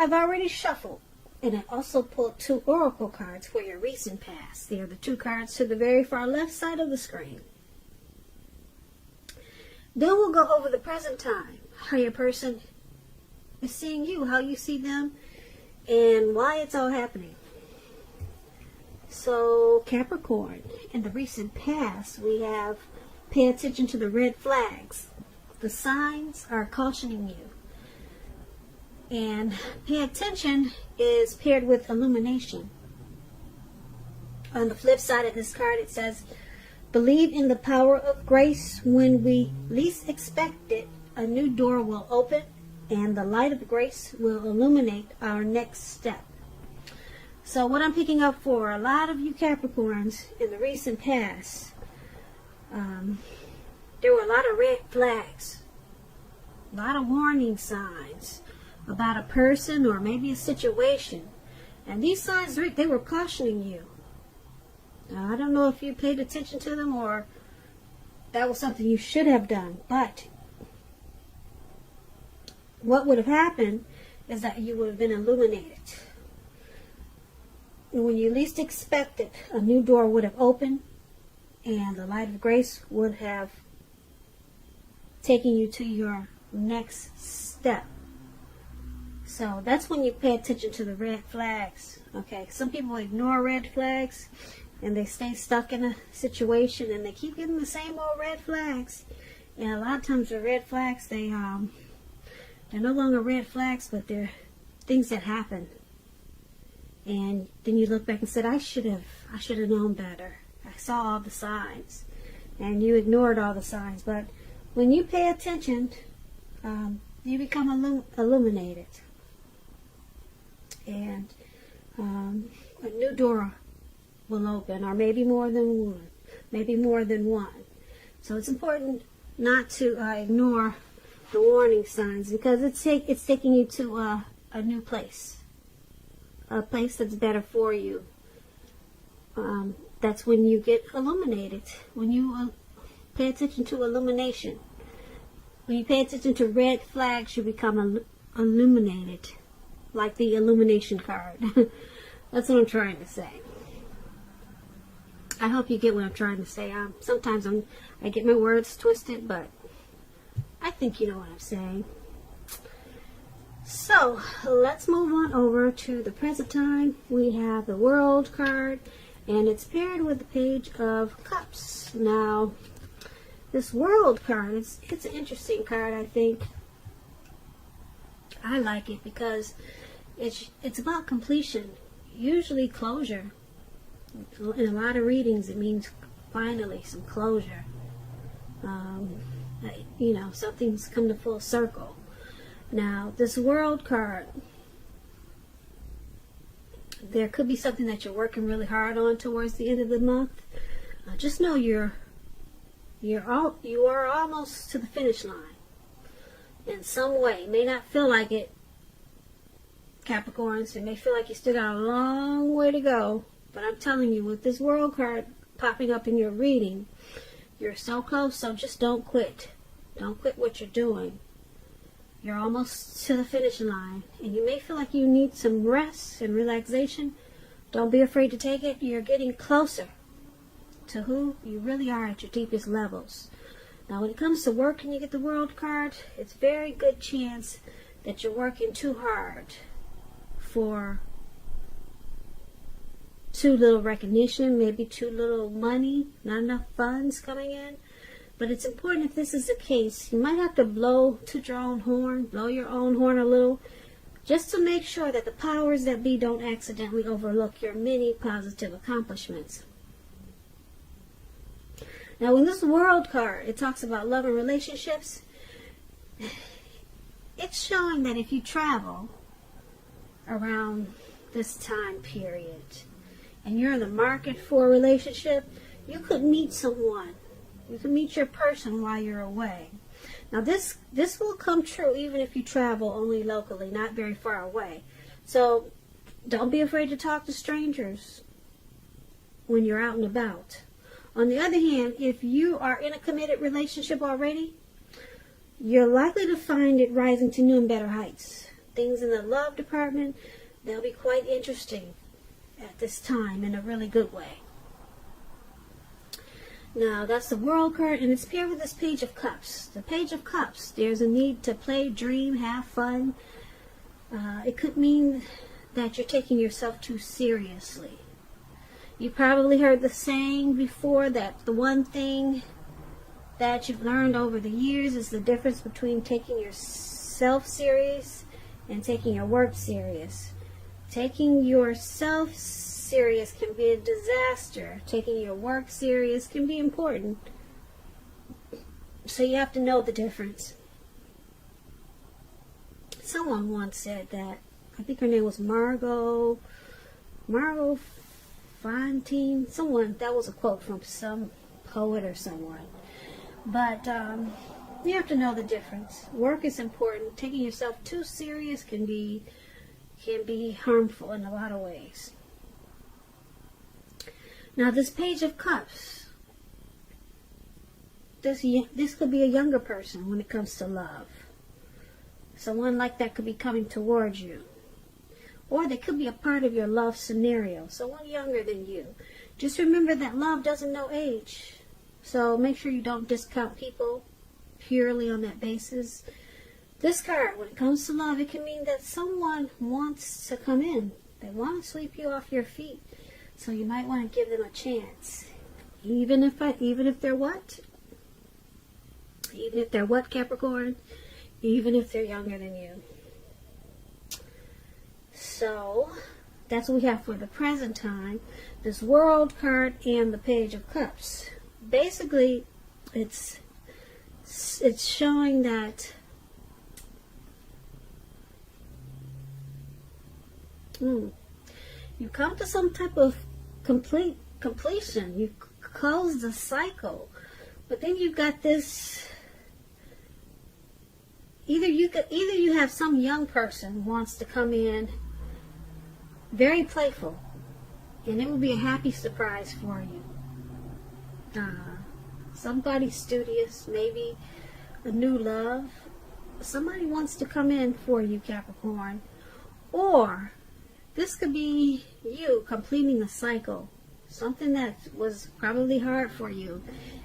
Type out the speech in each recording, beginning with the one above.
I've already shuffled, and I also pulled 2 oracle cards for your recent past. They are the 2 cards to the very far left side of the screen. Then we'll go over the present time, how your person is seeing you, how you see them, and why it's all happening. So, Capricorn, in the recent past, we have pay attention to the red flags. The signs are cautioning you. And pay attention is paired with illumination. On the flip side of this card, it says, believe in the power of grace. When we least expect it, a new door will open and the light of grace will illuminate our next step. So what I'm picking up for a lot of you Capricorns in the recent past, there were a lot of red flags, a lot of warning signs about a person or maybe a situation. And these signs, they were cautioning you. Now, I don't know if you paid attention to them or that was something you should have done. But what would have happened is that you would have been illuminated. And when you least expect it, a new door would have opened and the light of grace would have taken you to your next step. So that's when you pay attention to the red flags. Okay, some people ignore red flags and they stay stuck in a situation and they keep getting the same old red flags. And a lot of times the red flags, they're no longer red flags, but they're things that happen. And then you look back and said, I should have known better. I saw all the signs. And you ignored all the signs. But when you pay attention, you become illuminated. And a new door will open, or maybe more than one. Maybe more than one. So it's important not to ignore the warning signs, because it's taking you to a new place. A place that's better for you. That's when you get illuminated. When you pay attention to illumination. When you pay attention to red flags, you become illuminated. Like the illumination card. That's what I'm trying to say. I hope you get what I'm trying to say. Sometimes I get my words twisted, but I think you know what I'm saying. So, let's move on over to the present time. We have the World card, and it's paired with the Page of Cups. Now, this World card, it's an interesting card, I think. I like it because it's about completion, usually closure. In a lot of readings, it means finally some closure. Something's come to full circle. Now, this World card, there could be something that you're working really hard on towards the end of the month. Just know you are almost to the finish line in some way. It may not feel like it, Capricorns. It may feel like you still got a long way to go. But I'm telling you, with this World card popping up in your reading, you're so close, so just don't quit. Don't quit what you're doing. You're almost to the finish line, and you may feel like you need some rest and relaxation. Don't be afraid to take it. You're getting closer to who you really are at your deepest levels. Now, when it comes to work and you get the World card, it's a very good chance that you're working too hard for too little recognition, maybe too little money, not enough funds coming in. But it's important, if this is the case, you might have to blow your own horn a little, just to make sure that the powers that be don't accidentally overlook your many positive accomplishments. Now, in this World card, it talks about love and relationships. It's showing that if you travel around this time period and you're in the market for a relationship, you could meet someone. You can meet your person while you're away. Now, this will come true even if you travel only locally, not very far away. So, don't be afraid to talk to strangers when you're out and about. On the other hand, if you are in a committed relationship already, you're likely to find it rising to new and better heights. things in the love department, they'll be quite interesting at this time in a really good way. Now, that's the World card, and it's paired with this Page of Cups. The Page of Cups, there's a need to play, dream, have fun. It could mean that you're taking yourself too seriously. You probably heard the saying before that the one thing that you've learned over the years is the difference between taking yourself serious and taking your work serious. Taking yourself serious can be a disaster. Taking your work serious can be important. So you have to know the difference. Someone once said that, I think her name was Margot Fontaine. Someone, that was a quote from some poet or someone. But you have to know the difference. Work is important. Taking yourself too serious can be harmful in a lot of ways. Now, this Page of Cups, this could be a younger person when it comes to love. Someone like that could be coming towards you. Or they could be a part of your love scenario, someone younger than you. Just remember that love doesn't know age. So make sure you don't discount people purely on that basis. This card, when it comes to love, it can mean that someone wants to come in. They want to sweep you off your feet. So you might want to give them a chance. Even if they're what? Even if they're what, Capricorn? Even if they're younger than you. So, that's what we have for the present time. This World card and the Page of Cups. Basically, it's showing that you come to some type of completion. You close the cycle. But then you've got this, either you have some young person wants to come in very playful, and it will be a happy surprise for you. Somebody studious, maybe a new love. Somebody wants to come in for you, Capricorn. Or this could be you completing a cycle. Something that was probably hard for you.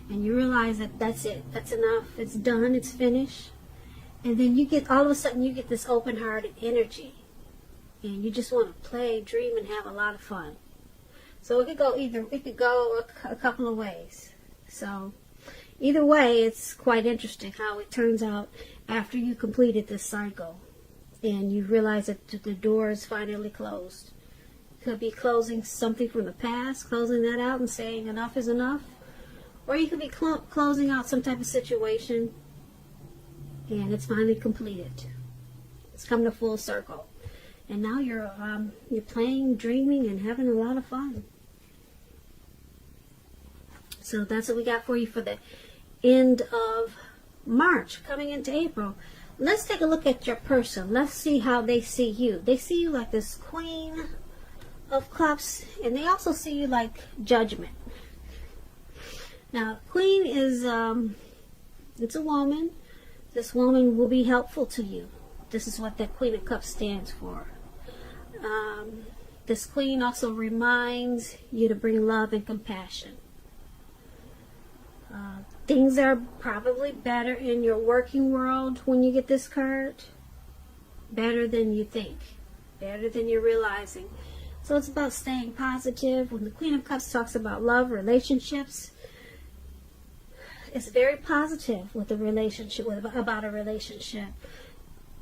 And you realize that that's it. That's enough. It's done. It's finished. And then you get, all of a sudden, you get this open-hearted energy. And you just want to play, dream, and have a lot of fun. So it could go a couple of ways. So either way, it's quite interesting how it turns out after you completed this cycle. And you realize that the door is finally closed. Could be closing something from the past, closing that out and saying enough is enough. Or you could be closing out some type of situation and it's finally completed. It's come to full circle. And now you're playing, dreaming, and having a lot of fun. So that's what we got for you for the end of March, coming into April. Let's take a look at your person. Let's see how they see you. They see you like this Queen of Cups, and they also see you like Judgment. Now, Queen is, it's a woman. This woman will be helpful to you. This is what that Queen of Cups stands for. This Queen also reminds you to bring love and compassion. Things are probably better in your working world when you get this card. Better than you think. Better than you're realizing. So it's about staying positive. When the Queen of Cups talks about love, relationships, it's very positive with a relationship, about a relationship.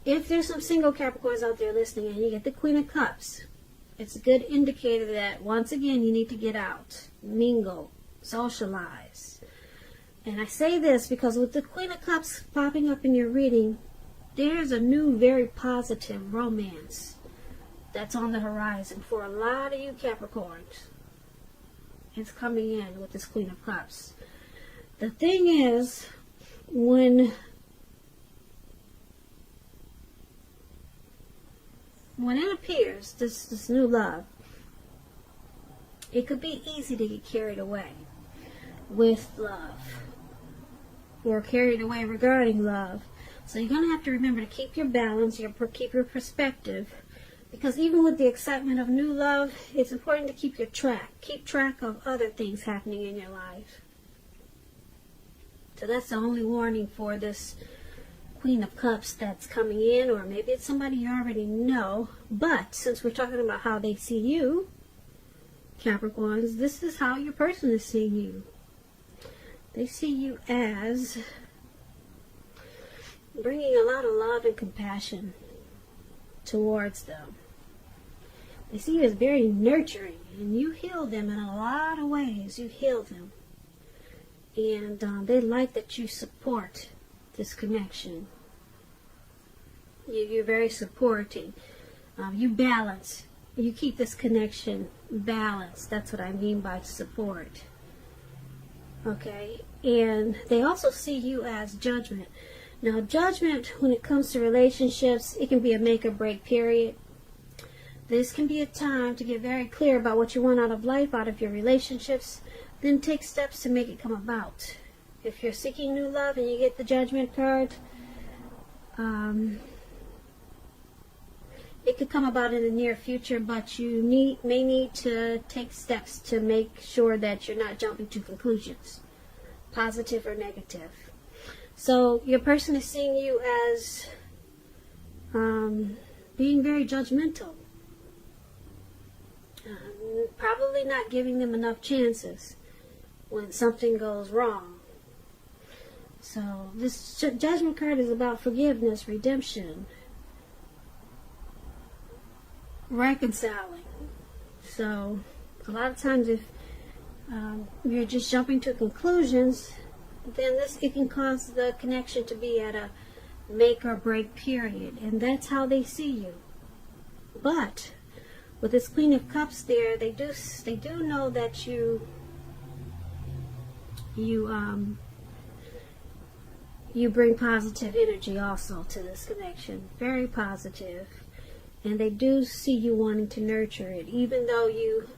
If there's some single Capricorns out there listening and you get the Queen of Cups, it's a good indicator that, once again, you need to get out, mingle, socialize. And I say this because with the Queen of Cups popping up in your reading, there's a new, very positive romance that's on the horizon for a lot of you Capricorns. It's coming in with this Queen of Cups. The thing is, when it appears, this new love, it could be easy to get carried away with love, or carried away regarding love. So you're going to have to remember to keep your balance, keep your perspective. Because even with the excitement of new love, it's important to keep track of other things happening in your life. So that's the only warning for this Queen of Cups that's coming in, or maybe it's somebody you already know. But since we're talking about how they see you, Capricorns, this is how your person is seeing you. They see you as bringing a lot of love and compassion towards them. They see you as very nurturing, and you heal them in a lot of ways. You heal them. And they like that you support this connection. You're very supporting. You balance. You keep this connection balanced. That's what I mean by support. Okay? And they also see you as judgment. Now, judgment, when it comes to relationships, it can be a make or break period. This can be a time to get very clear about what you want out of life, out of your relationships, then take steps to make it come about. If you're seeking new love and you get the Judgment card, it could come about in the near future, but you may need to take steps to make sure that you're not jumping to conclusions, positive or negative. So your person is seeing you as being very judgmental. Probably not giving them enough chances when something goes wrong. So this Judgment card is about forgiveness, redemption, reconciling. So a lot of times if you're just jumping to conclusions, then it can cause the connection to be at a make or break period, and that's how they see you. But with this Queen of Cups there, they do know that you bring positive energy also to this connection, very positive, and they do see you wanting to nurture it, even though you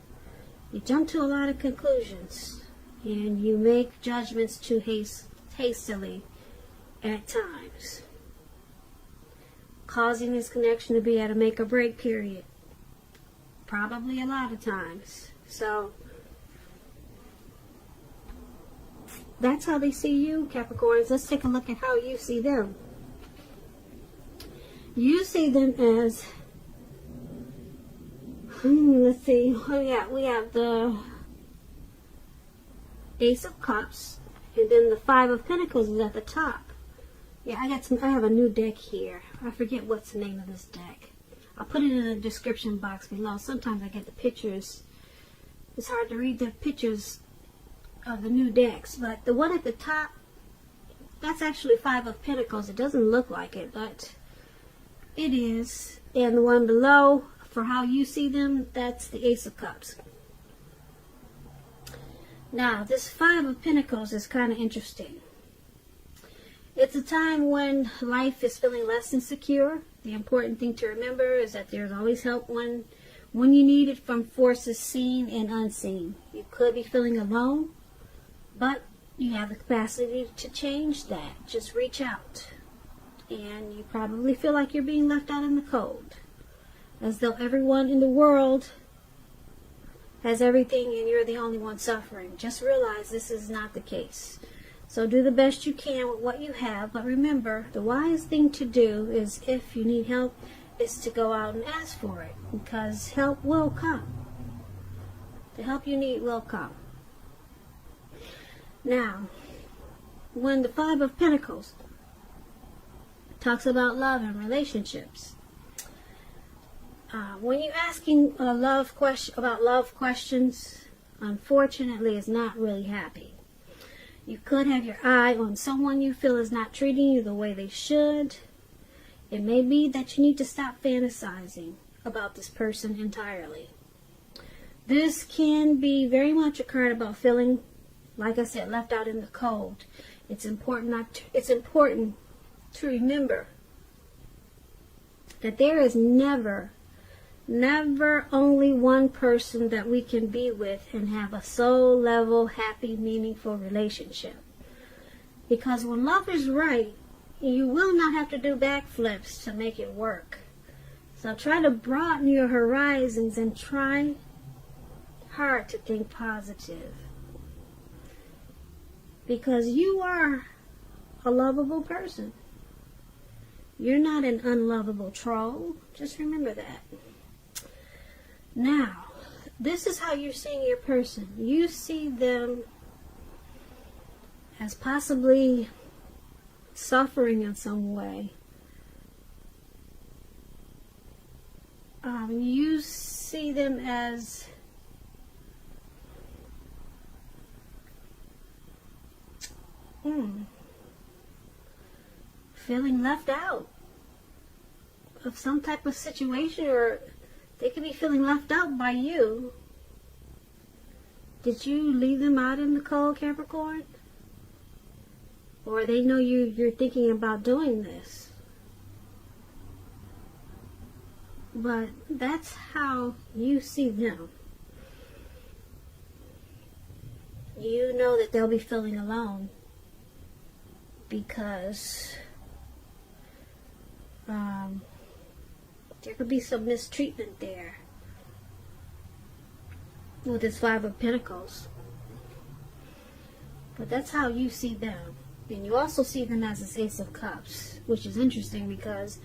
jump to a lot of conclusions and you make judgments too hastily at times, causing this connection to be at a make or break period, probably a lot of times. So that's how they see you, Capricorns. Let's take a look at how you see them. You see them as, let's see, we have the Ace of Cups, and then the Five of Pentacles is at the top. Yeah, I have a new deck here. I forget what's the name of this deck. I'll put it in the description box below. Sometimes I get the pictures. It's hard to read the pictures of the new decks, but the one at the top, that's actually Five of Pentacles. It doesn't look like it, but it is. And the one below, for how you see them, that's the Ace of Cups. Now, this Five of Pentacles is kind of interesting. It's a time when life is feeling less insecure. The important thing to remember is that there's always help when you need it from forces seen and unseen. You could be feeling alone, but you have the capacity to change that. Just reach out. And you probably feel like you're being left out in the cold, as though everyone in the world has everything and you're the only one suffering. Just realize this is not the case. So do the best you can with what you have, but remember, the wise thing to do is, if you need help, is to go out and ask for it, because help will come. The help you need will come. Now, when the Five of Pentacles talks about love and relationships, when you're asking about love questions, unfortunately, it's not really happy. You could have your eye on someone you feel is not treating you the way they should. It may be that you need to stop fantasizing about this person entirely. This can be very much a card about feeling, like I said, left out in the cold. It's important to remember that there is never only one person that we can be with and have a soul level, happy, meaningful relationship. Because when love is right, you will not have to do backflips to make it work. So try to broaden your horizons and try hard to think positive. Because you are a lovable person. You're not an unlovable troll. Just remember that. Now, this is how you're seeing your person. You see them as possibly suffering in some way. You see them as feeling left out of some type of situation, or they could be feeling left out by you. Did you leave them out in the cold, Capricorn? Or they know you're thinking about doing this. But that's how you see them. You know that they'll be feeling alone because there could be some mistreatment there with this Five of Pentacles. But that's how you see them. And you also see them as this Ace of Cups, which is interesting because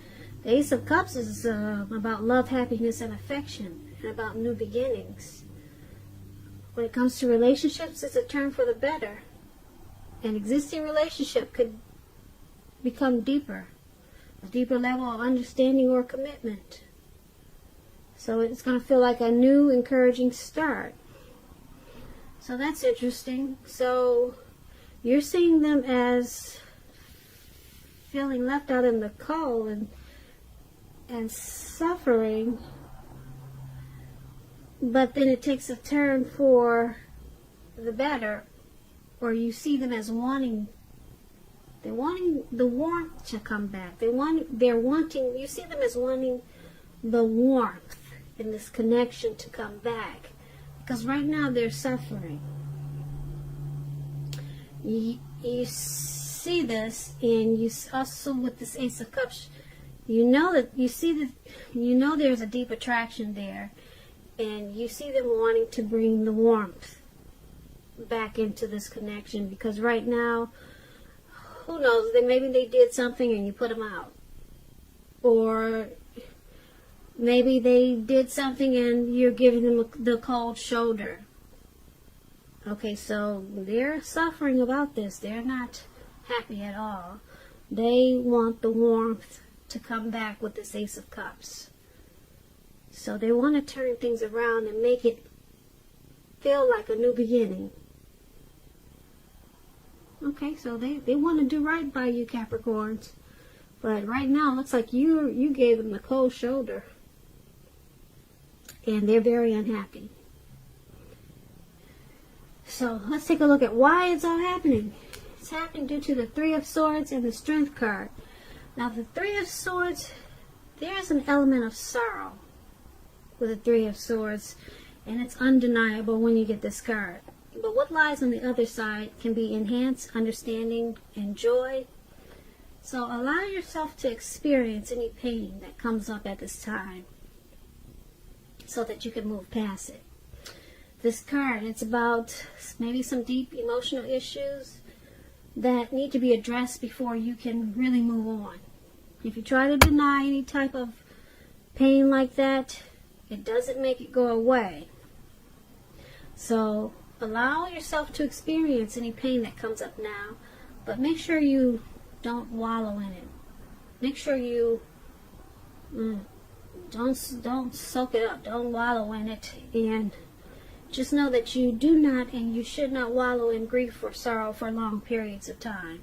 the Ace of Cups is about love, happiness, and affection, and about new beginnings. When it comes to relationships, it's a turn for the better. An existing relationship could become deeper, a deeper level of understanding or commitment. So it's going to feel like a new, encouraging start. So that's interesting. So you're seeing them as feeling left out in the cold and suffering, but then it takes a turn for the better, or you see them as wanting the warmth to come back. You see them as wanting the warmth in this connection to come back, because right now they're suffering. You see this, and you also with this Ace of Cups, you know there's a deep attraction there, and you see them wanting to bring the warmth back into this connection, because right now, who knows, maybe they did something and you put them out, or maybe they did something and you're giving them the cold shoulder. Okay, so they're suffering about this. They're not happy at all. They want the warmth to come back with this Ace of Cups. So they want to turn things around and make it feel like a new beginning. Okay, so they want to do right by you, Capricorns. But right now, it looks like you gave them the cold shoulder. And they're very unhappy. So let's take a look at why it's all happening. It's happening due to the Three of Swords and the Strength card. Now the Three of Swords, there's an element of sorrow with the Three of Swords, and it's undeniable when you get this card. But what lies on the other side can be enhanced understanding and joy. So allow yourself to experience any pain that comes up at this time so that you can move past it. This card, it's about maybe some deep emotional issues that need to be addressed before you can really move on. If you try to deny any type of pain like that, it doesn't make it go away. So allow yourself to experience any pain that comes up now, but make sure you don't wallow in it. Make sure you don't soak it up. Don't wallow in it, and just know that you do not and you should not wallow in grief or sorrow for long periods of time.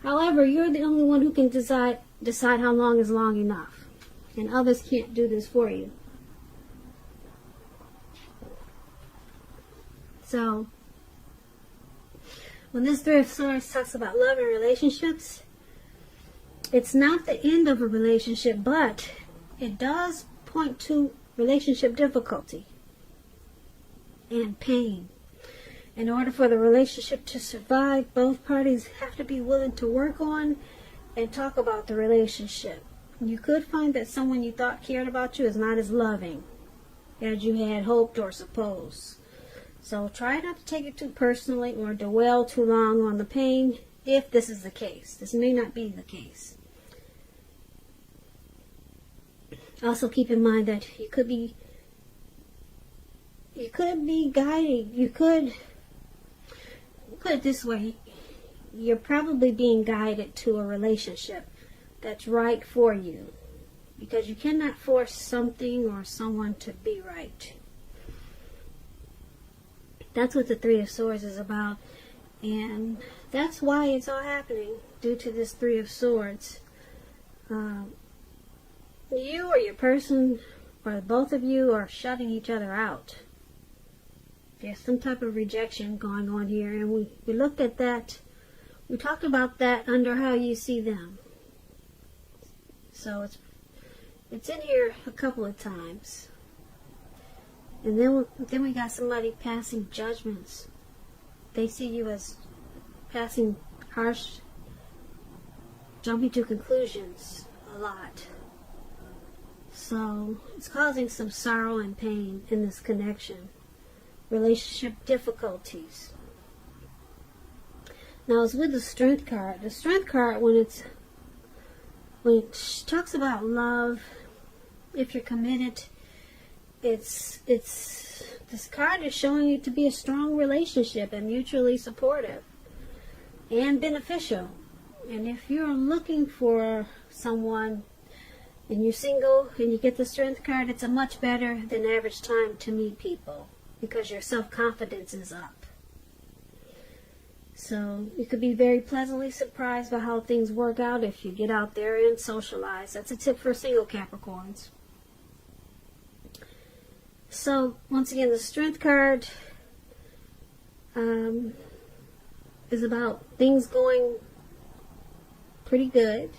However, you're the only one who can decide how long is long enough, and others can't do this for you. So, when this Three of Swords talks about love and relationships, it's not the end of a relationship, but it does point to relationship difficulty and pain. In order for the relationship to survive, both parties have to be willing to work on and talk about the relationship. You could find that someone you thought cared about you is not as loving as you had hoped or supposed. So try not to take it too personally or dwell too long on the pain if this is the case. This may not be the case. Also keep in mind that you could be guiding. You could put it this way. You're probably being guided to a relationship that's right for you, because you cannot force something or someone to be right. That's what the Three of Swords is about, and that's why it's all happening, due to this Three of Swords. You or your person, or both of you, are shutting each other out. There's some type of rejection going on here, and we looked at that. We talked about that under how you see them. So it's in here a couple of times. And then we got somebody passing judgments. They see you as passing harsh, jumping to conclusions a lot. So it's causing some sorrow and pain in this connection. Relationship difficulties. Now it's with the Strength card. The Strength card, when it talks about love, if you're committed, this card is showing you to be a strong relationship and mutually supportive and beneficial. And if you're looking for someone and you're single and you get the Strength card, it's a much better than average time to meet people, because your self-confidence is up. So you could be very pleasantly surprised by how things work out if you get out there and socialize. That's a tip for single Capricorns. So once again, the Strength card is about things going pretty good.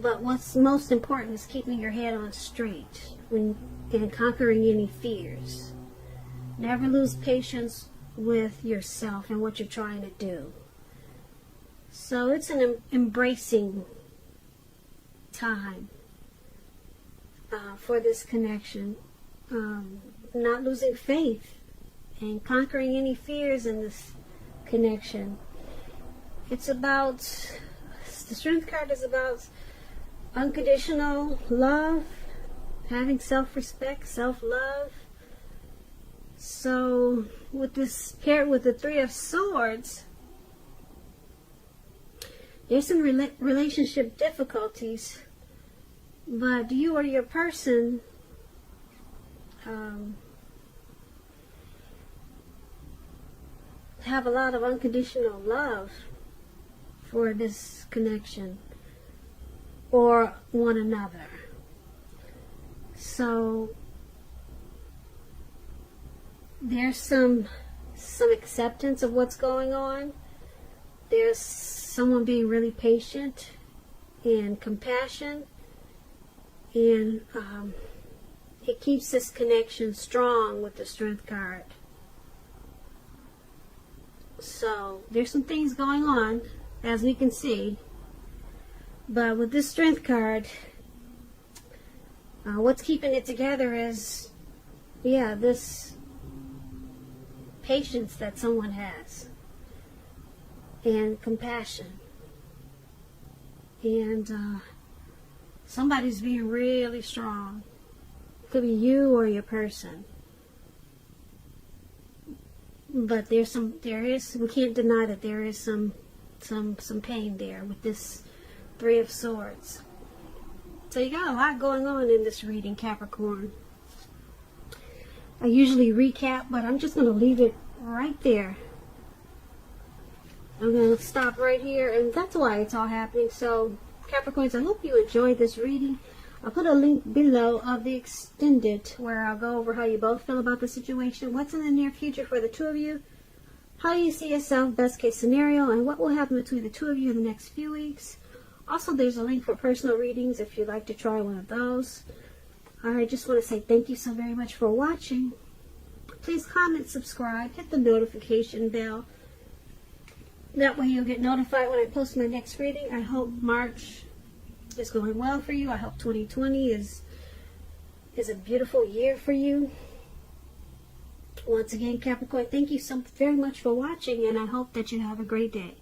But what's most important is keeping your head on straight and conquering any fears. Never lose patience with yourself and what you're trying to do. So it's an embracing time for this connection. Not losing faith and conquering any fears in this connection. It's about, the Strength card is about unconditional love, having self-respect, self-love. So with this paired with the Three of Swords, there's some relationship difficulties, but you or your person have a lot of unconditional love for this connection or one another. So there's some acceptance of what's going on. There's someone being really patient and compassion, and it keeps this connection strong with the Strength card. So there's some things going on, as we can see, but with this Strength card, what's keeping it together is, this patience that someone has, and compassion, and somebody's being really strong. It could be you or your person, but we can't deny that there is some pain there with this Three of Swords. So you got a lot going on in this reading, Capricorn. I usually recap, but I'm just going to leave it right there. I'm going to stop right here, and that's why it's all happening. So, Capricorns, I hope you enjoyed this reading. I'll put a link below of the extended where I'll go over how you both feel about the situation, what's in the near future for the two of you, how you see yourself, best case scenario, and what will happen between the two of you in the next few weeks. Also, there's a link for personal readings if you'd like to try one of those. I just want to say thank you so very much for watching. Please comment, subscribe, hit the notification bell. That way you'll get notified when I post my next reading. I hope March is going well for you. I hope 2020 is a beautiful year for you. Once again, Capricorn, thank you so very much for watching, and I hope that you have a great day.